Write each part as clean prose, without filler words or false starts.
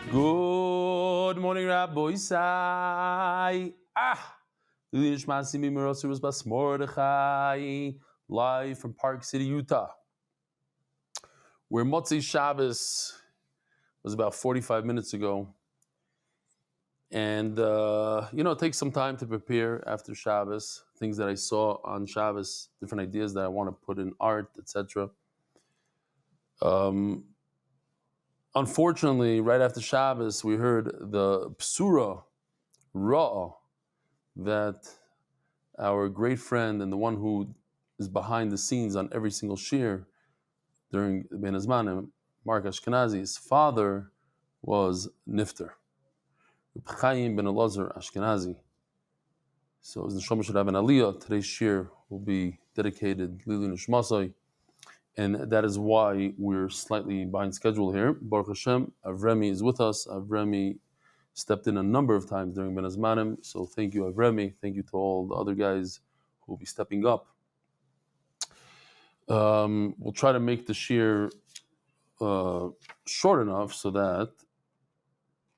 Good morning, Rabbi Isai. Live from Park City, Utah, where Motzei Shabbos was about 45 minutes ago. And, it takes some time to prepare after Shabbos, things that I saw on Shabbos, different ideas that I want to put in art, etc. Unfortunately, right after Shabbos, we heard the Psura Ra'ah that our great friend and the one who is behind the scenes on every single shir during Ben Azmanim, Mark Ashkenazi's father was Nifter. Chaim ben Elazar Ashkenazi. So as the Neshama should have an aliyah, today's shir will be dedicated Lilu Nishmasai, and that is why we're slightly behind schedule here. Baruch Hashem, Avremi is with us. Avremi stepped in a number of times during Ben Azmanim, so thank you, Avremi. Thank you to all the other guys who will be stepping up. We'll try to make the shir short enough so that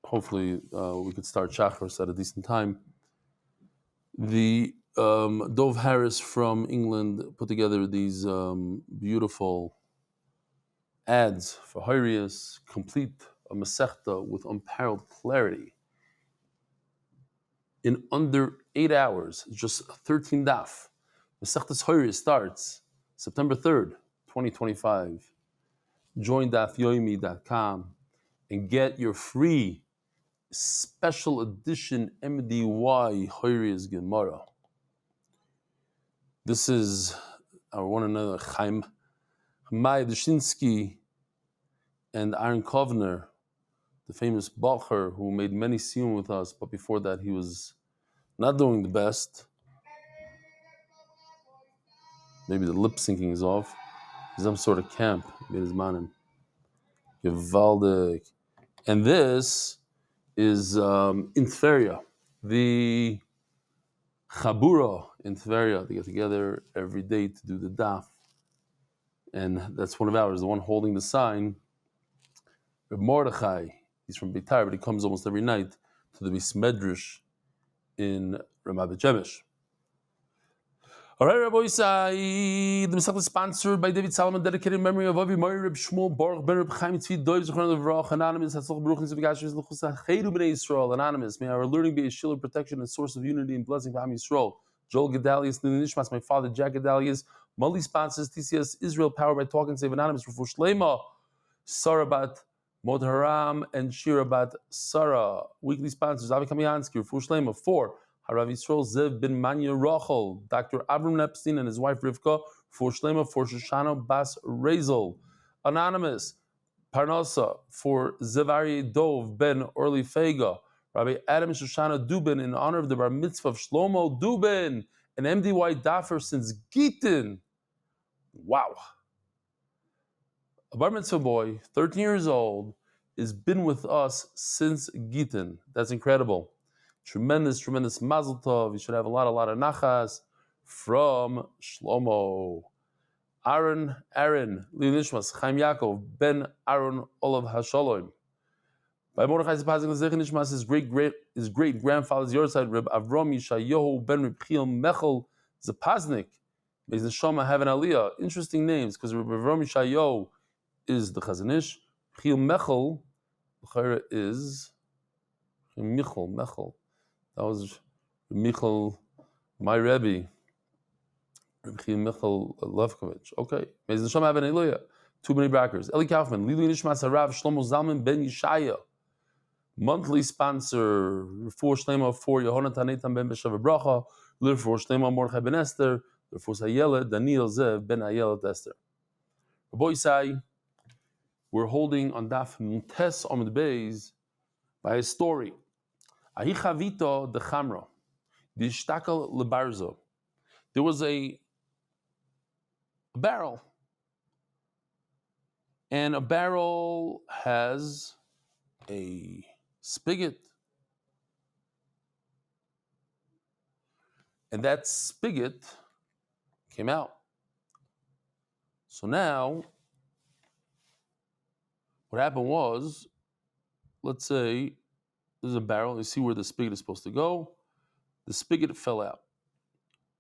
hopefully we could start Shachar at a decent time. The Dov Harris from England put together these beautiful ads for Hirius, complete a Masechta with unparalleled clarity. In under 8 hours, just 13 daf. Masechtas Hirius starts September 3rd, 2025. Join dafyomi.com and get your free special edition MDY Hirius Gemara. This is our one another Chaim Dushinsky and Aaron Kovner, the famous Bacher who made many siyum with us, but before that he was not doing the best. Maybe the lip syncing is off. Some sort of camp. Gewaldig. And this is in Tveria. The Chabura in Tveria, they get together every day to do the daf. And that's one of ours, the one holding the sign. Reb Mordechai, he's from Beitar, but he comes almost every night to the Bismedrish in Ramat B'Shemesh. All right, Rabbi Isai, the Masechta is sponsored by David Salomon, dedicated in memory of Avi Mori, Reb Shmuel, Baruch Ben Reb Chaim Tzvi, Doiv Zechron Levrach, Anonymous, Hatzloch Baruch Nitzvi Gashis, L'chus HaChedu B'nai Yisrael, Anonymous, may our learning be a shield of protection and source of unity and blessing for Am Yisrael. Joel Gedalius, Nishmas, my father, Jack Gedalius, Mully sponsors TCS Israel, powered by Talk and Save Anonymous, Refuah Shlema, Sarah Bat Mod Haram, and Shira Bat Sarah. Weekly sponsors, Avi Kamiansky, Refuah Shlema. 4. Harav Yisrael Zev bin Manya Rachel, Dr. Avram Epstein and his wife Rivka, for Shlema, for Shoshana Bas Razel. Anonymous, Parnasa, for Zevari Dov ben Orly Fega, Rabbi Adam Shoshana Dubin, in honor of the Bar Mitzvah of Shlomo Dubin, an MDY Daffer since Gittin. Wow. A Bar Mitzvah boy, 13 years old, has been with us since Gittin. That's incredible. Tremendous mazel tov. You should have a lot of nachas from Shlomo. Aaron, Lilishmas, Chaim Yaakov, Ben Aaron, Olav Hashalom. By Mordechai Zepazing Nishmas, his great grandfather's your side, Reb Avram Yishayahu, Ben Reb Chiel Mechel Zepaznik. May the Neshama have an aliyah. Interesting names, because Reb Avram Yishayahu is the Chazanish. Chiel Mechel, the is Michel. That was Michal, my Rebbe, Rebbe Michal Levkovich. Okay. May the Neshama have an aliyah. Too many backers. Eli Kaufman, Lilu Nishmas Harav Shlomo Zalman Ben Yishaya. Monthly sponsor, Refuah Shlema for Yehonatan Eitan Ben Beshav Bracha, Refuah Shlema Mordechai Ben Esther, Refuah Hayelet Daniel Zev Ben Hayelet Esther. Rabbi Isai, we're holding on Daf Tes Amud Beis by a story. Ahi Chavito de Chamra, the Ishtakel Lebarzo. There was a barrel, and a barrel has a spigot, and that spigot came out. So now, what happened was let's say there's a barrel, you see where the spigot is supposed to go. The spigot fell out.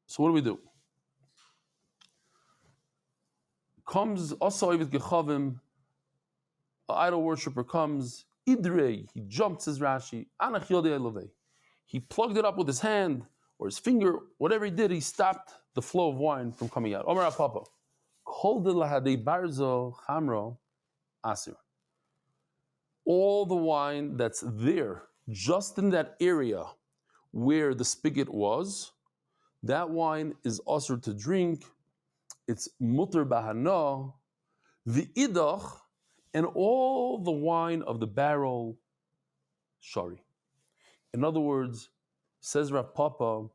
So what do? Comes also with Gechavim, an idol worshiper comes, Idrei, he jumps, says Rashi, Anach Yodei Elevei. He plugged it up with his hand or his finger, whatever he did, he stopped the flow of wine from coming out. Omer Papa, Kol de lahadei barzo chamro asir. All the wine that's there, just in that area where the spigot was, that wine is also to drink. It's mutter bahana, the idach, and all the wine of the barrel, shari. In other words, says Rav Papa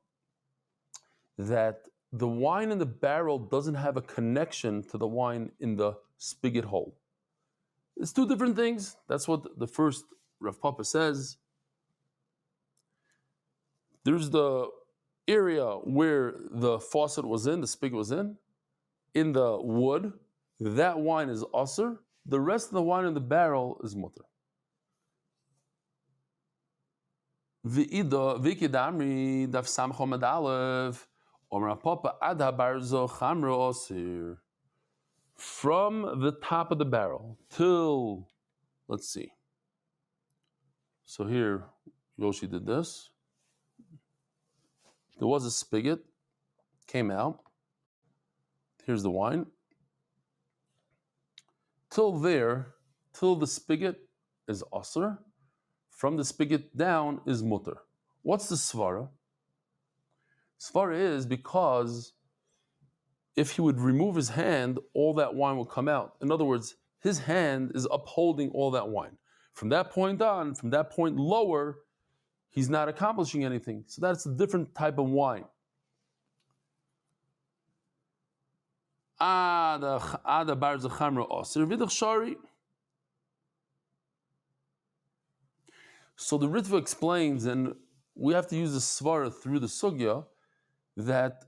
that the wine in the barrel doesn't have a connection to the wine in the spigot hole. It's two different things. That's what the first Rav Papa says. There's the area where the faucet was in, the spigot was in the wood. That wine is asr. The rest of the wine in the barrel is mutter. V'ida v'kidamri daf samcho Amud Aleph Omer Papa ad habarzo chamro asir. From the top of the barrel till, let's see. So here, Yoshi did this. There was a spigot, came out. Here's the wine. Till there, till the spigot is asr. From the spigot down is mutter. What's the svara? Svara is because if he would remove his hand, all that wine will come out. In other words, his hand is upholding all that wine. From that point on, from that point lower, he's not accomplishing anything. So that's a different type of wine. So the Ritva explains, and we have to use the svara through the sugya, that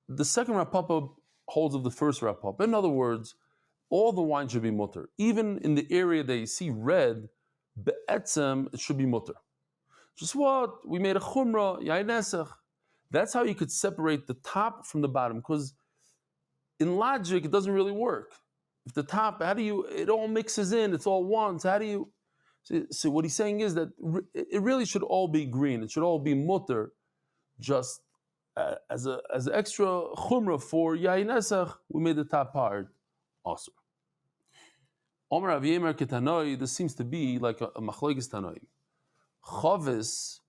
the second Rav Papa holds of the first Rav Papa. In other words, all the wine should be mutter. Even in the area that you see red, be'etzem, it should be mutter. Just what? We made a chumrah, yain nesach. That's how you could separate the top from the bottom, because in logic, it doesn't really work. If the top, it all mixes in, it's all one, so how do you, so what he's saying is that it really should all be green, it should all be mutter, just as an extra chumrah for yain nesach, we made the top part also. Omer Rav Yemer ketanoi, this seems to be like a machlokes tanoi. Chavis,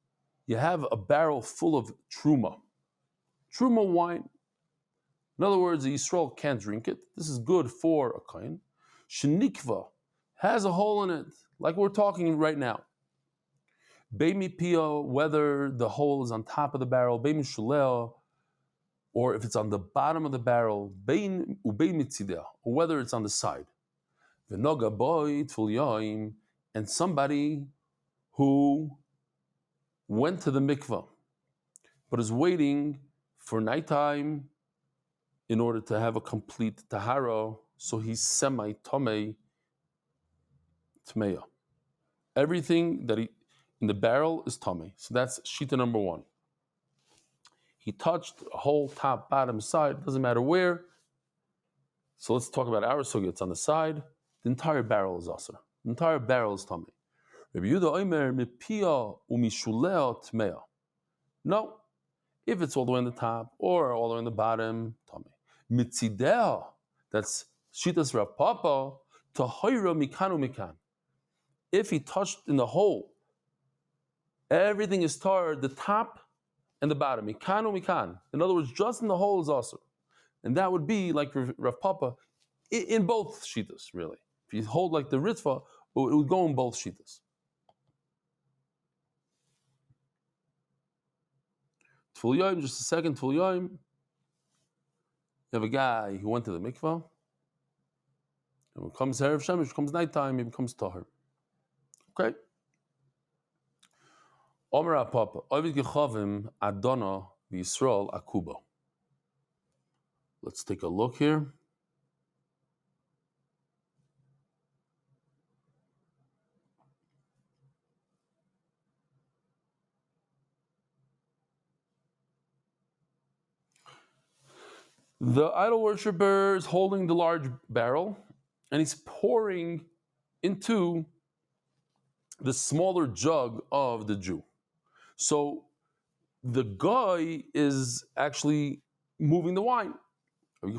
you have a barrel full of truma wine. In other words, the Yisrael can't drink it. This is good for a kohen. Shenikva has a hole in it, like we're talking right now. Beimi pio, whether the hole is on top of the barrel, beimi shuleo, or if it's on the bottom of the barrel, bein mitzideh, or whether it's on the side. V'noga boy tful yoim, and somebody who went to the mikvah, but is waiting for nighttime in order to have a complete tahara, so he's semi-tomei tmeya. Everything that in the barrel is tomei. So that's shita number one. He touched a whole top, bottom, side, doesn't matter where. So let's talk about our sugya. It's on the side. The entire barrel is asr. The entire barrel is tomei. Rabbi Yehuda omer mipia umishuleo tmeya. No, if it's all the way on the top or all the way on the bottom, tomei. Mitzideh, that's shitas Rav Papa, tahoira mikanu mikan. If he touched in the hole, everything is tar, the top and the bottom. Mikanu mikan. In other words, just in the hole is also. And that would be like Rav Papa in both shitas, really. If you hold like the Ritva, it would go in both shitas. Tful Yom, just a second, Tful Yom. You have a guy who went to the mikvah, and when it comes Erev Shemesh, comes nighttime, he becomes tahor. Okay? Omer Papa, Ovid Gechavim Adona v'Yisrael Akuba. Let's take a look here. The idol worshiper is holding the large barrel and he's pouring into the smaller jug of the Jew. So the guy is actually moving the wine. The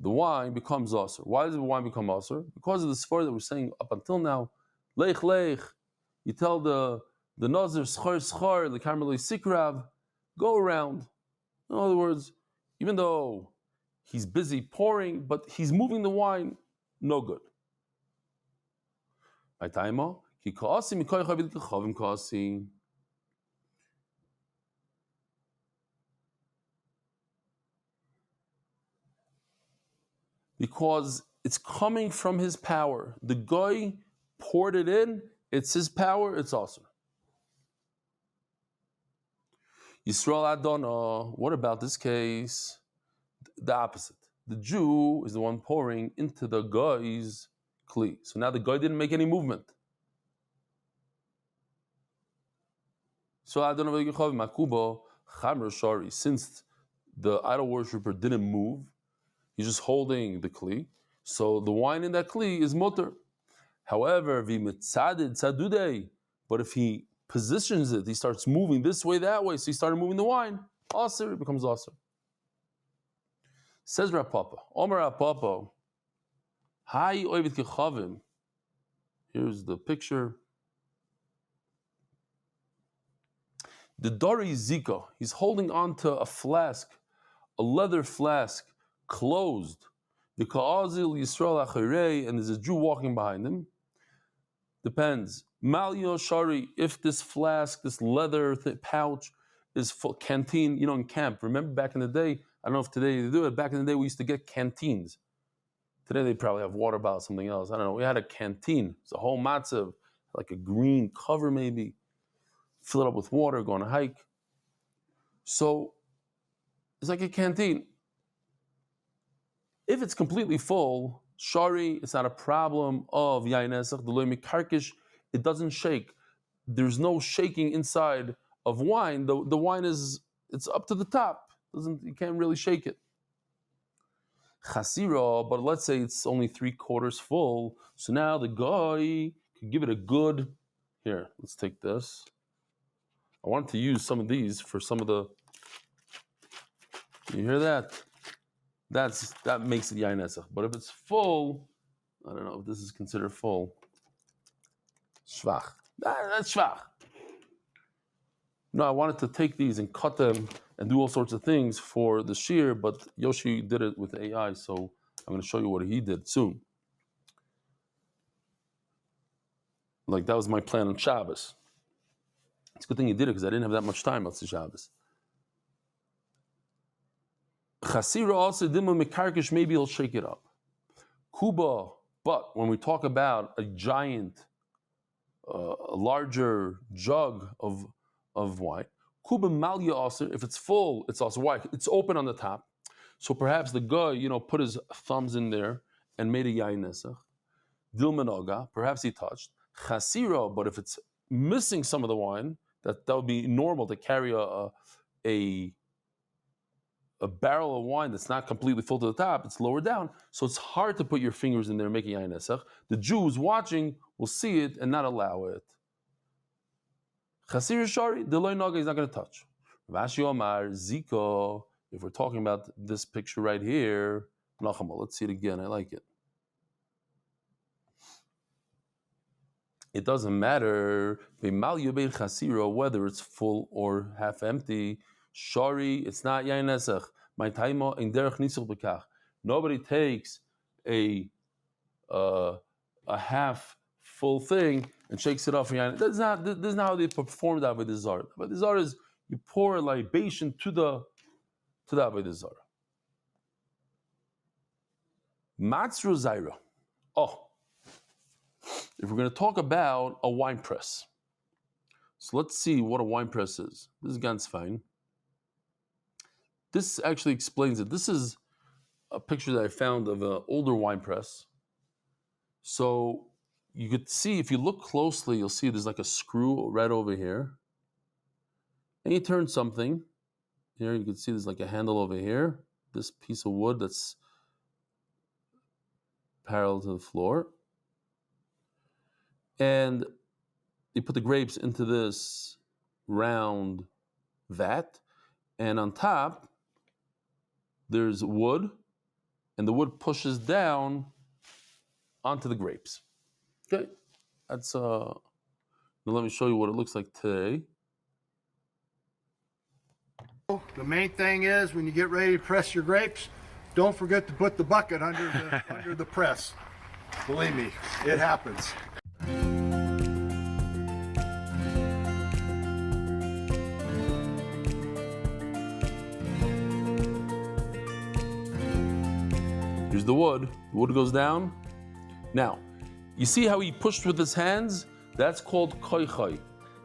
wine becomes aser. Why does the wine become aser? Because of the svar that we're saying up until now. Lech lech. You tell the nazir schar schar the karmeloi sikrav, go around. In other words, even though he's busy pouring, but he's moving the wine, no good. My taima ki kaasi mikoy chavid kachavim kaasi. Because it's coming from his power. The guy poured it in, it's his power, it's awesome. Yisrael Adonah, what about this case? The opposite. The Jew is the one pouring into the guy's kli. So now the guy didn't make any movement. So Adonah Makuba Chamr Shari, since the idol worshiper didn't move, he's just holding the kli. So the wine in that kli is mutter. However, but if he positions it, he starts moving this way, that way, so he started moving the wine, aser, it becomes aser. Says Rav Papa, Omer Rav Papa, Hai oivit kechavim. Here's the picture. The Dari Zika, he's holding on to a flask, a leather flask, closed. The Ka'azil Yisrael Acharei, and there's a Jew walking behind him. Depends. Malyo Shari, if this flask, this leather pouch is full, canteen, in camp. Remember back in the day, I don't know if today they do it, back in the day we used to get canteens. Today they probably have water bottles, something else. I don't know. We had a canteen. It's a whole matzav, like a green cover maybe. Fill it up with water, go on a hike. So it's like a canteen. If it's completely full, shari, it's not a problem of yain esach, the loy mikarkish, it doesn't shake. There's no shaking inside of wine. The wine it's up to the top. You can't really shake it. Chasira, but let's say it's only 3/4 full. So now the guy could give it a good. Here, let's take this. I wanted to use some of these for some of the. You hear that? That makes it yain esach. But if it's full, I don't know if this is considered full. Schwach. That's schwach. No, I wanted to take these and cut them and do all sorts of things for the shear, but Yoshi did it with AI, so I'm going to show you what he did soon. Like, that was my plan on Shabbos. It's a good thing he did it because I didn't have that much time on Shabbos. Chasira also, Dimma Mekarkish, maybe he'll shake it up. Kuba, but when we talk about a giant, a larger jug of wine, Kuba Malya also, if it's full, it's also why it's open on the top. So perhaps the guy, put his thumbs in there and made a yain nesach. Dilmanoga, perhaps he touched. Chasira, but if it's missing some of the wine, that would be normal to carry a barrel of wine that's not completely full to the top, it's lower down, so it's hard to put your fingers in there and make a yain nesach. The Jews watching will see it and not allow it. Chasir shari, the loy naga is not going to touch. Rashi Omar, Ziko, if we're talking about this picture right here, let's see it again, I like it. It doesn't matter whether it's full or half empty. Shari, it's not yain nesach. My taima in derech nisach bekach. Nobody takes a half full thing and shakes it off. This is not how they perform the Avodah Zarah. Avodah Zarah is you pour a libation to the Avodah Zarah. Matzru Zaira. If we're going to talk about a wine press, so let's see what a wine press is. This is ganz fine. This actually explains it. This is a picture that I found of an older wine press. So you could see, if you look closely, you'll see there's like a screw right over here. and you turn something. Here you can see there's like a handle over here. This piece of wood that's parallel to the floor. And you put the grapes into this round vat, and on top there's wood, and the wood pushes down onto the grapes. Okay, that's now let me show you what it looks like today. The main thing is when you get ready to press your grapes, don't forget to put the bucket under the press. Believe me, it happens. Here's the wood. The wood goes down. Now, you see how he pushed with his hands? That's called koichai.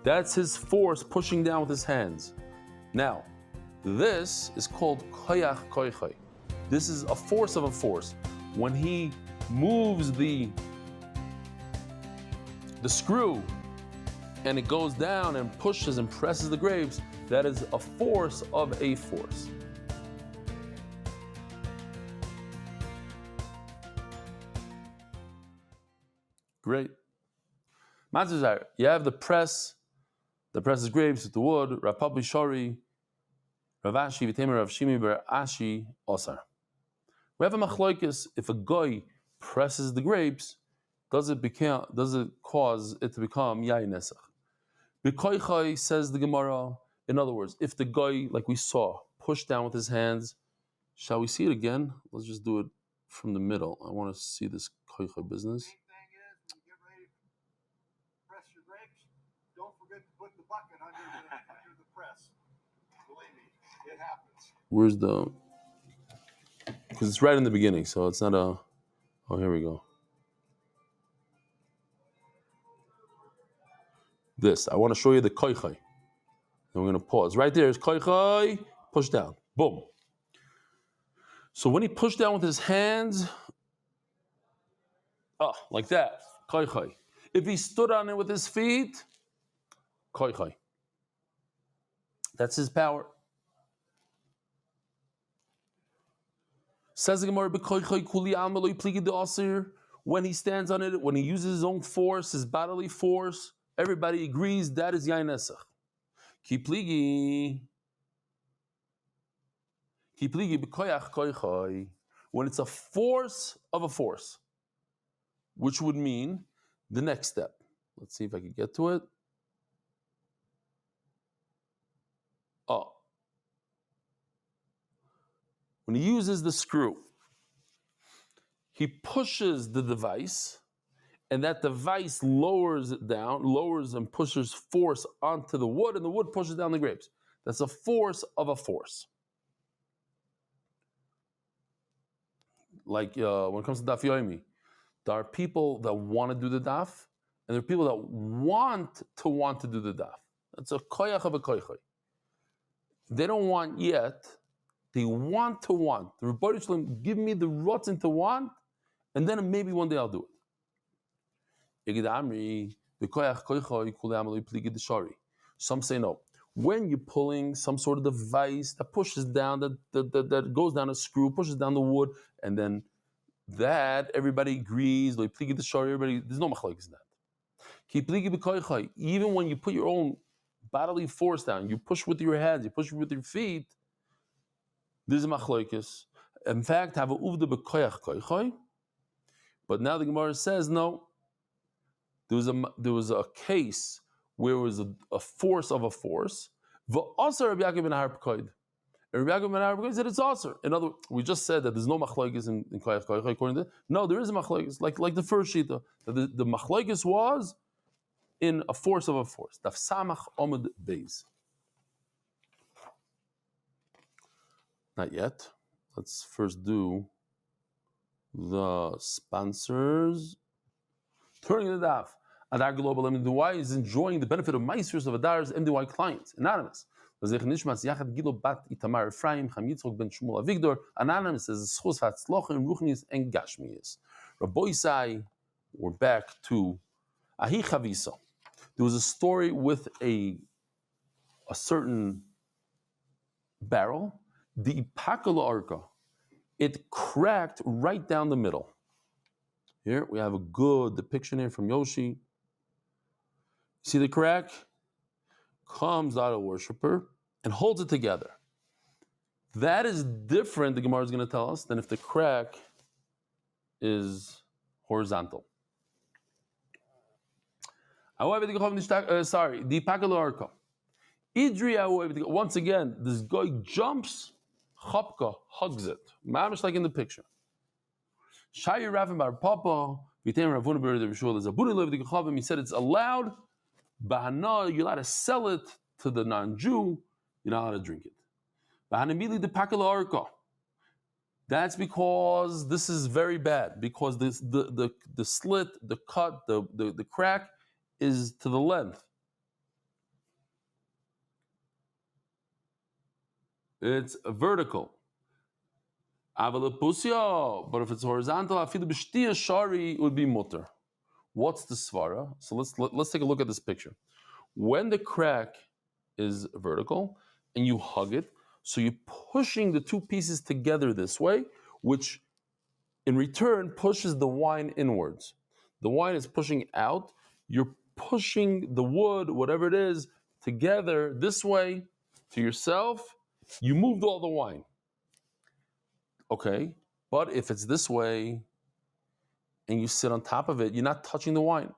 That's his force pushing down with his hands. Now, this is called koyach koichai. This is a force of a force. When he moves the screw and it goes down and pushes and presses the grapes, that is a force of a force. Great. Matzah, you have the press presses grapes with the wood. Rav Papi Shari, Rav Ashi, V'temer Rav Shimmy bar Ashi Osar. We have a machlokes. If a guy presses the grapes, does it cause it to become yayin nesach? B'koichai, says the Gemara. In other words, if the guy, like we saw, pushed down with his hands, shall we see it again? Let's just do it from the middle. I want to see this koichai business. Press your grapes, don't forget to put the bucket under the press. Believe me, it happens. Where's the... Because it's right in the beginning, so it's not a... Oh, here we go. This. I want to show you the koichai. Then we're going to pause. Right there is koichai, push down. Boom. So when he pushed down with his hands, like that, koichai. If he stood on it with his feet, koichai. That's his power. Says the Gemara, when he stands on it, when he uses his own force, his bodily force, everybody agrees that is yain nesach. Kipligi b'koyach koichai. When it's a force of a force, which would mean the next step. Let's see if I can get to it. When he uses the screw, he pushes the device, and that device lowers it down, lowers and pushes force onto the wood, and the wood pushes down the grapes. That's a force of a force. Like when it comes to Daf Yomi, there are people that want to do the daf, and there are people that want to do the daf. That's a koyach of a koychai. They don't want yet. They want to want. The Rebbeinu Shalom, give me the rotzen to want, and then maybe one day I'll do it. Some say no. When you're pulling some sort of device that pushes down, that goes down a screw, pushes down the wood, and then that everybody agrees. Everybody, there's no machlokes in that. Even when you put your own bodily force down, you push with your hands, you push with your feet. There's a machlokes. In fact, have a uvda b'koyach koichai. But now the Gemara says no. There was a case where it was a force of a force. V'asar Rabbi Yaakov ben Harpkoid. And Rabbi Yaakov ben Harpkoid said it's asar. In other words, we just said that there's no machlokes in koyach koichai according to. No, there is a machlokes, like the first shita. The machlokes was in a force of a force. Daf samach Amud Beis. Not yet. Let's first do the sponsors. Turning the daf. Adar Global MDY is enjoying the benefit of Meisters of Adar's MDY clients. Anonymous. Anonymous says Schus Hatzloch in Ruchnis and Gashmias. Rabboisai, we're back to Ahi Chavisa. There was a story with a a certain barrel, the ipakala arka, it cracked right down the middle. Here we have a good depiction here from Yoshi. See the crack? Comes out a worshiper and holds it together. That is different, the Gemara is going to tell us, than if the crack is horizontal. Sorry, the ipakala arka. Once again, this guy jumps, chapka hugs it. Mamish like in the picture. Shayi Ravim Bar Papa, Vitem Ravuna Ber Rishul is a Buddha Lev the Gechavim. He said it's allowed, Bahana, you're allowed to sell it to the non-Jew, you're not allowed to drink it. Bahanamili the Pakala Arka. That's because this is very bad, because this the slit, the cut, the crack is to the length. It's vertical. But if it's horizontal, it would be mutter. What's the svara? So let's take a look at this picture. When the crack is vertical and you hug it, so you're pushing the two pieces together this way, which in return pushes the wine inwards. The wine is pushing out. You're pushing the wood, whatever it is, together this way to yourself. You moved all the wine. Okay, but if it's this way and you sit on top of it, you're not touching the wine.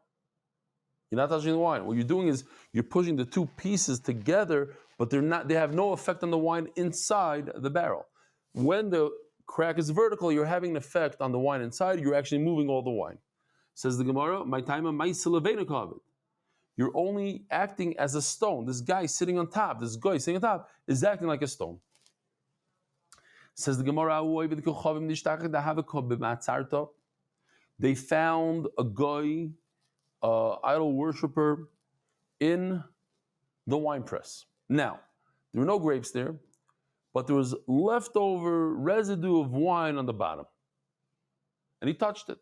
You're not touching the wine. What you're doing is you're pushing the two pieces together, but they have no effect on the wine inside the barrel. When the crack is vertical, you're having an effect on the wine inside, you're actually moving all the wine. Says the Gemara, my time you're only acting as a stone. This guy sitting on top is acting like a stone. Says the Gemara, they found a guy, idol worshiper, in the wine press. Now, there were no grapes there, but there was leftover residue of wine on the bottom. And he touched it.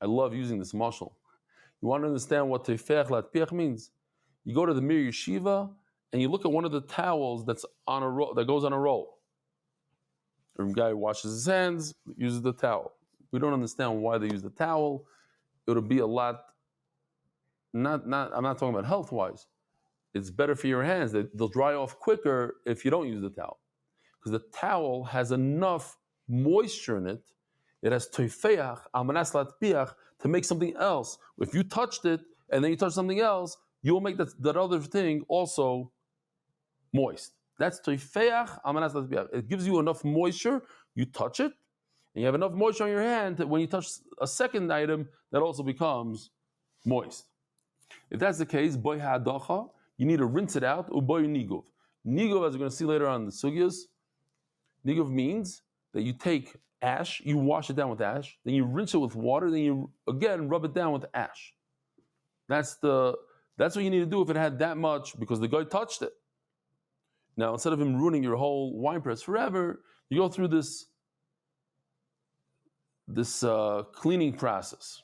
I love using this mashal. You want to understand what teifeach latpiach means? You go to the Mir Yeshiva and you look at one of the towels that's on a roll, that goes on a roll. A guy washes his hands, uses the towel. We don't understand why they use the towel. It would be a lot. I'm not talking about health-wise. It's better for your hands. They'll dry off quicker if you don't use the towel, because the towel has enough moisture in it. It has teifeach, almanas latpiach, to make something else. If you touched it and then you touch something else, you'll make that other thing also moist. That's teifeach, almanas latpiach. It gives you enough moisture. You touch it, and you have enough moisture on your hand that when you touch a second item, that also becomes moist. If that's the case, boy ha'adacha, you need to rinse it out. Uboy nigov. Nigov, as we're going to see later on in the sugyas, nigov means that you take ash, you wash it down with ash, then you rinse it with water, then you again rub it down with ash. That's what you need to do if it had that much, because the guy touched it. Now, instead of him ruining your whole wine press forever, you go through this cleaning process.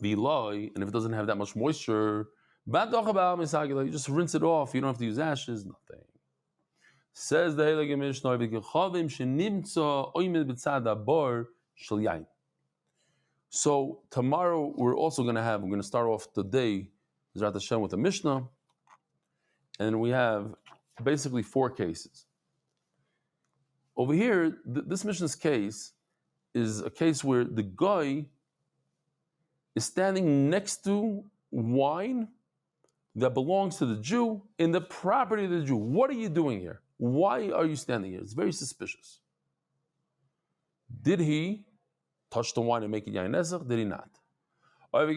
The loy, and if it doesn't have that much moisture, you just rinse it off. You don't have to use ashes, nothing. Says the Heilige Mishnah, so tomorrow we're going to start off the day, Zrat Hashem, with a Mishnah, and we have basically 4 cases. Over here, this Mishnah's case is a case where the guy is standing next to wine that belongs to the Jew in the property of the Jew. What are you doing here? Why are you standing here? It's very suspicious. Did he touch the wine and make it yain nezach? Did he not? There's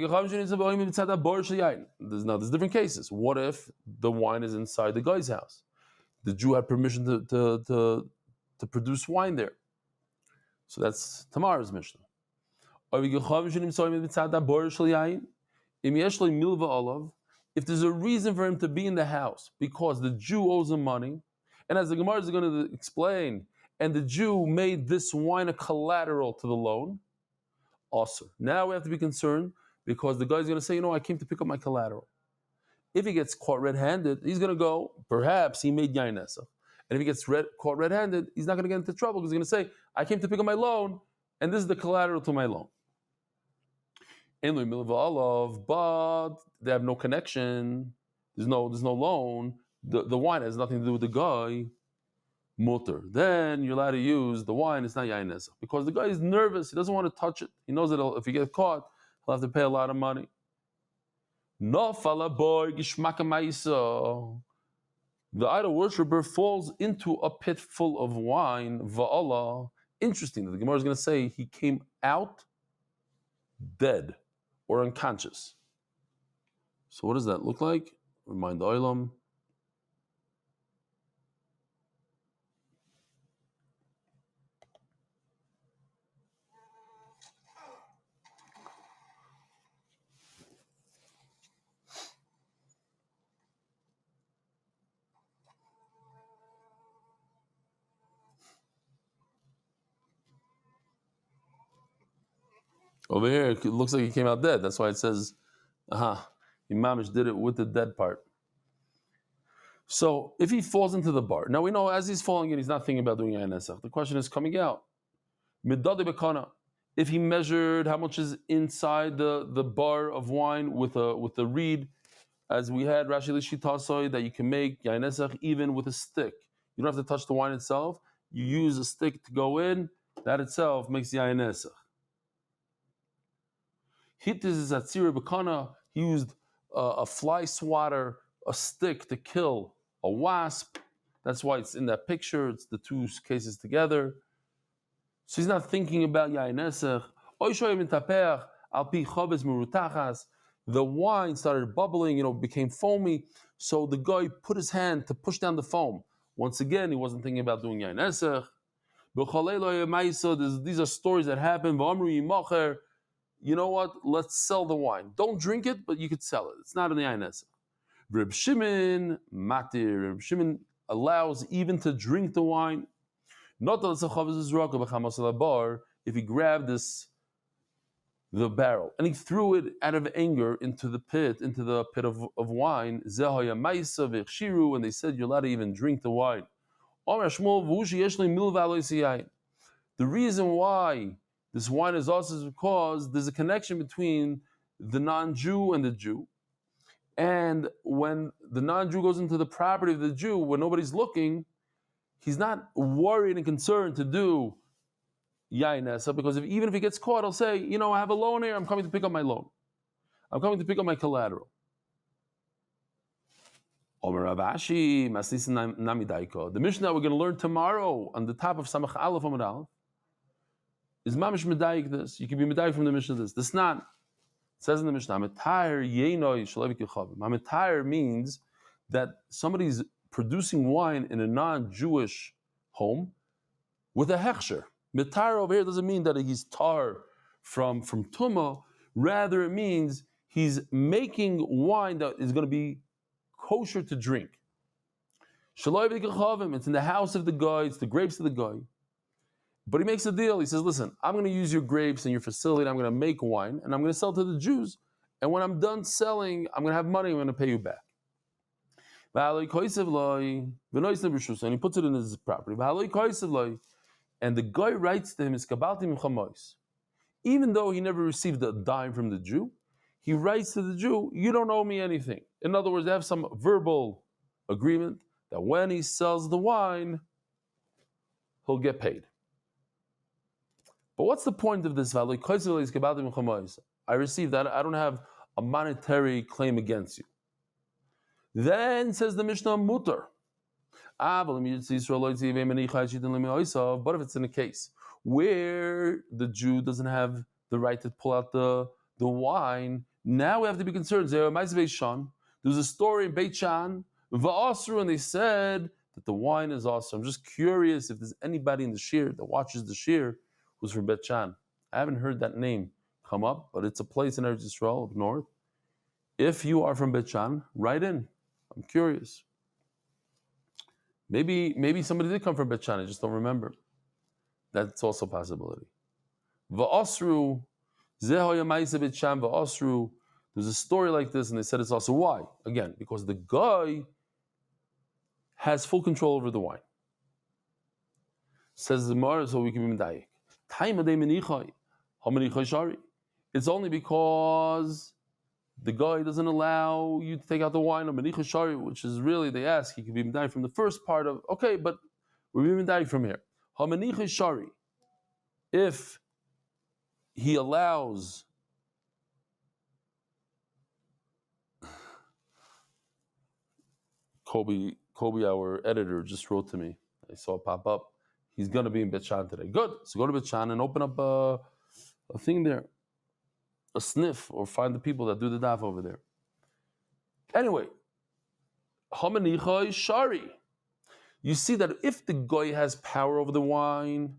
different cases. What if the wine is inside the guy's house? The Jew had permission to produce wine there. So that's tomorrow's Mishnah. If there's a reason for him to be in the house because the Jew owes him money, and as the Gemara is going to explain, and the Jew made this wine a collateral to the loan, also. Now we have to be concerned because the guy's going to say, I came to pick up my collateral. If he gets caught red-handed, he's going to go, perhaps he made yain nesach. And if he gets caught red-handed, he's not going to get into trouble because he's going to say, I came to pick up my loan, and this is the collateral to my loan. But they have no connection. There's no loan. The wine has nothing to do with the guy. Mutter. Then you're allowed to use the wine. It's not yain nesach because the guy is nervous. He doesn't want to touch it. He knows that if he gets caught, he'll have to pay a lot of money. The idol worshiper falls into a pit full of wine. Va'ala. Interesting that the Gemara is going to say he came out dead or unconscious. So what does that look like? Remind the Olam. Over here, it looks like he came out dead. That's why it says, Imamish did it with the dead part. So if he falls into the bar, now we know as he's falling in, he's not thinking about doing yain nesach. The question is coming out. Midadi bekana. If he measured how much is inside the bar of wine with a reed, as we had Rashi Lishitasoi, that you can make yain nesach even with a stick. You don't have to touch the wine itself. You use a stick to go in. That itself makes yain nesach. Hittiz is atzira bekana. He used a fly swatter, a stick to kill a wasp. That's why it's in that picture. It's the two cases together. So he's not thinking about yain nesach. The wine started bubbling, became foamy. So the guy put his hand to push down the foam. Once again, he wasn't thinking about doing yain nesach. These are stories that happen. You know what? Let's sell the wine. Don't drink it, but you could sell it. It's not in the yain nesach. Reb Shimon matir. Reb Shimon allows even to drink the wine. Not if he grabbed the barrel and he threw it out of anger into the pit of wine. And they said you're allowed to even drink the wine. The reason why this wine is also is because there's a connection between the non-Jew and the Jew. And when the non-Jew goes into the property of the Jew, when nobody's looking, he's not worried and concerned to do yain nesach, because even if he gets caught, he'll say, I have a loan here, I'm coming to pick up my loan. I'm coming to pick up my collateral. The Mishnah we're going to learn tomorrow on the top of Samach Aleph Amud Aleph is mamish medayik this. You can be medayik from the Mishnah this. This not. It says in the Mishnah, Hametayr means that somebody's producing wine in a non-Jewish home with a hechsher. Metar over here doesn't mean that he's tar from tumah. Rather, it means he's making wine that is going to be kosher to drink. It's in the house of the guy. It's the grapes of the guy. But he makes a deal. He says, listen, I'm going to use your grapes in your facility. I'm going to make wine, and I'm going to sell to the Jews. And when I'm done selling, I'm going to have money. I'm going to pay you back. And he puts it in his property. And the guy writes to him, even though he never received a dime from the Jew, he writes to the Jew, you don't owe me anything. In other words, they have some verbal agreement that when he sells the wine, he'll get paid. But what's the point of this? I received that. I don't have a monetary claim against you. Then says the Mishnah, mutar. But if it's in a case where the Jew doesn't have the right to pull out the wine, now we have to be concerned. There's a story in Beit Shan, and they said that the wine is awesome. I'm just curious if there's anybody in the shir that watches the shir who's from Beit Shan. I haven't heard that name come up, but it's a place in Eretz Yisrael up north. If you are from Beit Shan, write in. I'm curious. Maybe somebody did come from Beit Shan, I just don't remember. That's also a possibility. Va'asru, zehoya ma'isa Beit Shan, va'asru, There's a story like this, and they said it's also why. Again, because the guy has full control over the wine. Says the Gemara, so we can be medayik. It's only because the guy doesn't allow you to take out the wine of menicha shari, which is really, they ask, he could be medayik from the first part of, okay, but we're being medayik from here. Ha shari, if he allows Kobe, our editor, just wrote to me. I saw it pop up. He's going to be in Bet Shan today. Good. So go to Bet Shan and open up a thing there, a sniff, or find the people that do the daf over there. Anyway, Hamanichai Shari. You see that if the guy has power over the wine,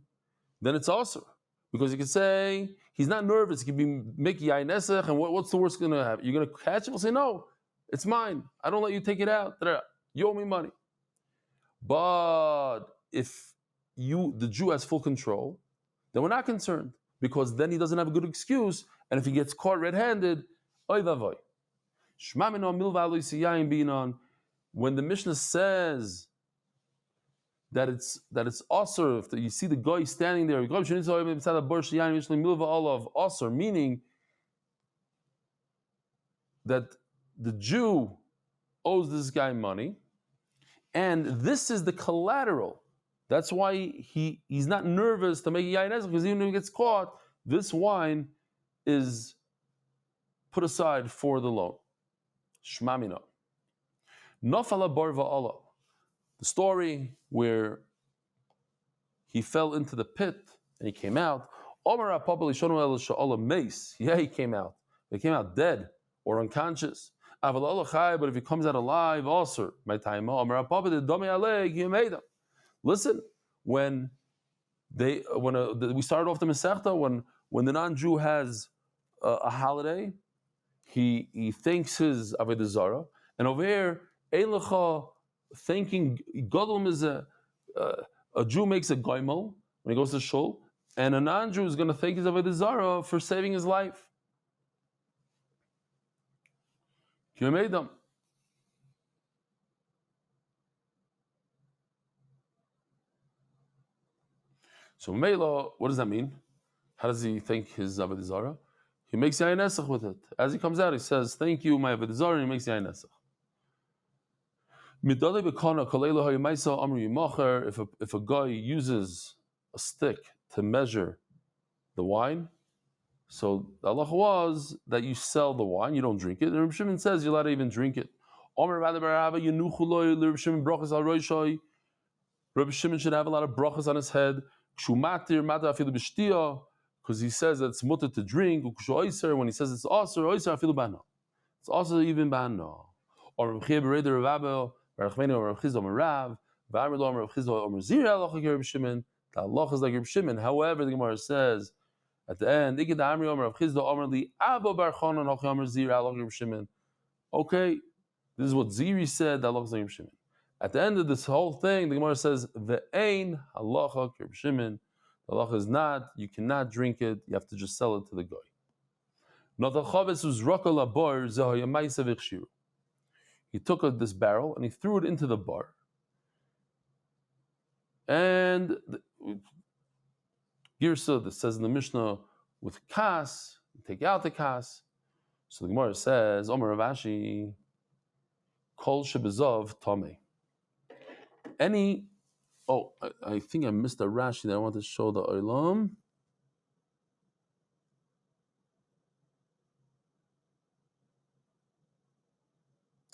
then it's also. Because you can say, he's not nervous, he can be making yain nesach, and what's the worst going to happen? You're going to catch it? We'll say, no, it's mine. I don't let you take it out. You owe me money. But if the Jew has full control, then we're not concerned, because then he doesn't have a good excuse, and if he gets caught red-handed, oy vavoy. When the Mishnah says that it's also, if you see the guy standing there, meaning that the Jew owes this guy money, and this is the collateral. That's why he's not nervous to make yain ezek, because even if he gets caught, this wine is put aside for the loan. Shmamina. Nafala bar va'ala. The story where he fell into the pit and he came out. Yeah, he came out. He came out dead or unconscious. But if he comes out alive, also, my time. Listen, when we started off the Masechta, when the non-Jew has a holiday, he thanks his Avodah Zarah, and over here, thanking Godel is a Jew makes a goimel when he goes to shul, and a non-Jew is going to thank his Avodah Zarah for saving his life. You made them. So Mela, what does that mean? How does he thank his Avodah Zarah? He makes yain nesach with it. As he comes out, he says, "Thank you, my Avodah Zarah," and he makes yain nesach. If a guy uses a stick to measure the wine, so the halacha was that you sell the wine, you don't drink it. And Reb Shimon says you're allowed to even drink it. Reb Shimon should have a lot of brachas on his head. Because he says that it's mutter to drink. When he says it's also, it's also even bano. Or the Allah is like Reb Shimon. However, the Gemara says at the end, okay, this is what Ziri said, that Allah is like Reb Shimon. At the end of this whole thing, the Gemara says, "Ve'ein halacha Reb Shimon." The halacha is not, you cannot drink it, you have to just sell it to the guy. He took this barrel and he threw it into the bar. And Girsa, that says in the Mishnah, with kas, take out the kas. So the Gemara says, Omer Ravashi, Kol Shebezov Tomei. I think I missed a Rashi that I want to show the Olam.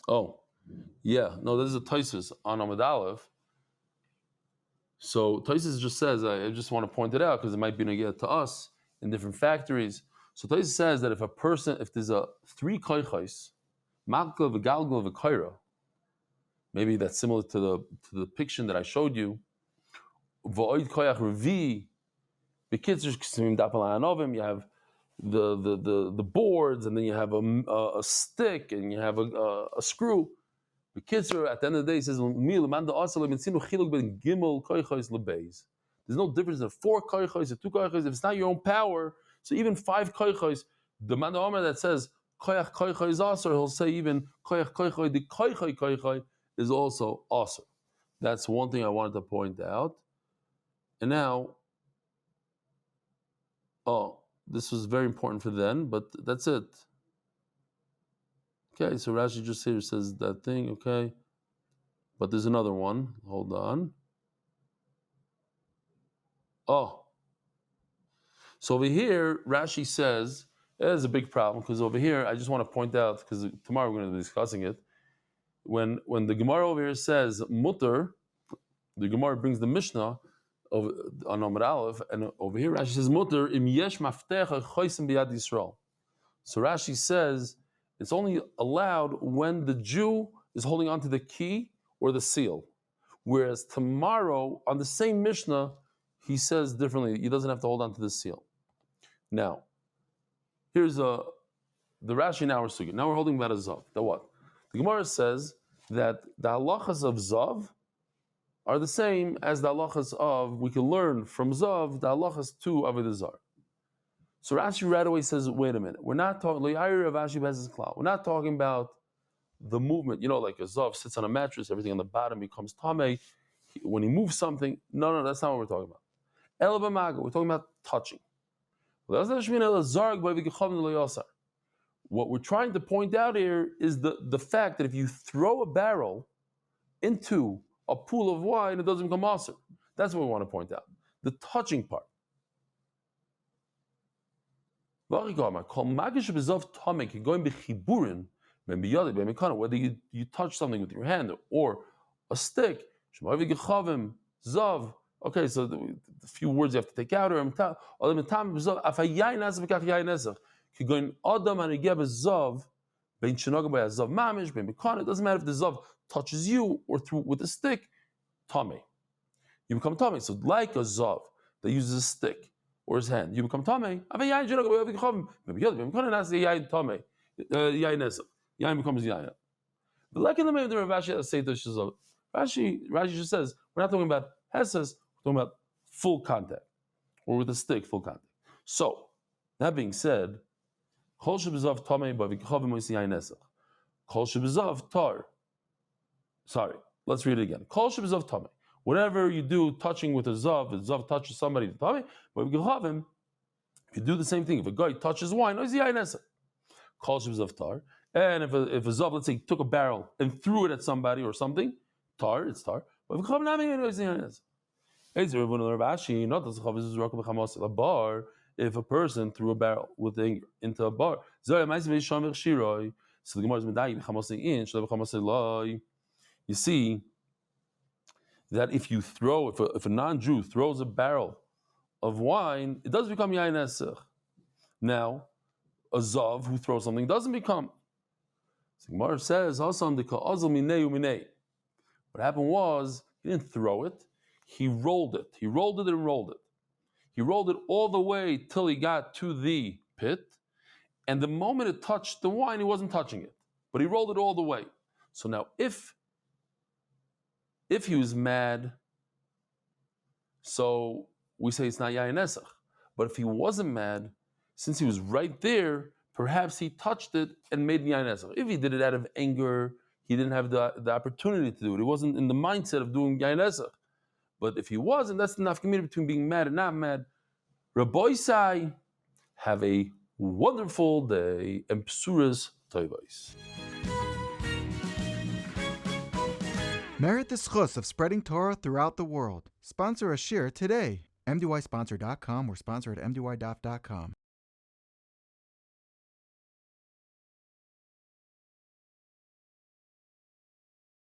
Oh, yeah. No, this is a Taisus on Amud Aleph. So Taisus just says, I just want to point it out because it might be neged to us in different factories. So Taisus says that if there's a 3 koichos, Makla v'galgal v'kaira, maybe that's similar to the depiction that I showed you. V'oid koyach revi, b'kitzur k'simim dapal ha'anovim, you have the boards, and then you have a stick, and you have a screw. B'kitzur, at the end of the day, he says, there's no difference in 4 koychos or 2 koychos. If it's not your own power, so even 5 koychos, the man that says koyach koychoy is also. He'll say even koyach koychoy, the koychoy koychoy is also also. That's one thing I wanted to point out. And now, this was very important for then, but that's it. Okay, so Rashi just here says that thing, okay. But there's another one. Hold on. So over here, Rashi says, there's a big problem, because over here, I just want to point out, because tomorrow we're going to be discussing it, when the Gemara over here says mutter, the Gemara brings the Mishnah on Amud Aleph, and over here Rashi says mutter im yesh maftech chosim biyad Yisrael. So Rashi says it's only allowed when the Jew is holding onto the key or the seal. Whereas tomorrow on the same Mishnah, he says differently. He doesn't have to hold onto the seal. Now, here's the Rashi now we're sugya. Now we're holding about a zav. The what? The Gemara says that the halachas of zav are the same as the halachas of, we can learn from zav, the halachas to Avodah Zarah. So Rashi right away says, wait a minute, we're not talking, we're not talking about the movement, like a zav sits on a mattress, everything on the bottom becomes tameh. When he moves something, no, that's not what we're talking about. We're talking about touching. What we're trying to point out here is the fact that if you throw a barrel into a pool of wine, it doesn't become aser. That's what we want to point out. The touching part. Whether you touch something with your hand or a stick, okay, so the few words you have to take out, it doesn't matter if the zav touches you or through with a stick, tummy. You become tummy. So like a zav that uses a stick or his hand, you become tummy. Yain becomes yain. But like in the name of Rashi, Rashi just says we're not talking about hesses, we're talking about full contact or with a stick, full contact. So that being said, kol shebezav tamei b'vikchavim moisi yain nesach. Kol shebezav tar. Sorry, let's read it again. Kol shebezav tamei. Whatever you do touching with a zav, if zav touches somebody, tamei b'vikchavim. If you do the same thing, if a guy touches wine, moisi yain nesach. Kol shebezav tar. And if a zav, let's say, took a barrel and threw it at somebody or something, tar, it's tar. But a bar, if a person threw a barrel with anger into a bar, so the Gemara, you see that if you throw, if a non-Jew throws a barrel of wine, it does become yain nesach. Now, a zav who throws something doesn't become. So Gemara says, what happened was, he didn't throw it, he rolled it. He rolled it and rolled it. He rolled it all the way till he got to the pit, and the moment it touched the wine, he wasn't touching it. But he rolled it all the way. So now, if he was mad, so we say it's not yain nesach. But if he wasn't mad, since he was right there, perhaps he touched it and made yain nesach. If he did it out of anger, he didn't have the opportunity to do it. He wasn't in the mindset of doing yain nesach. But if he wasn't, that's the nafkamina between being mad and not mad. Rabbi Sai, have a wonderful day and psuras toivos. Merit the schus of spreading Torah throughout the world. Sponsor a shir today. MDYsponsor.com or sponsor at MDYDaf.com.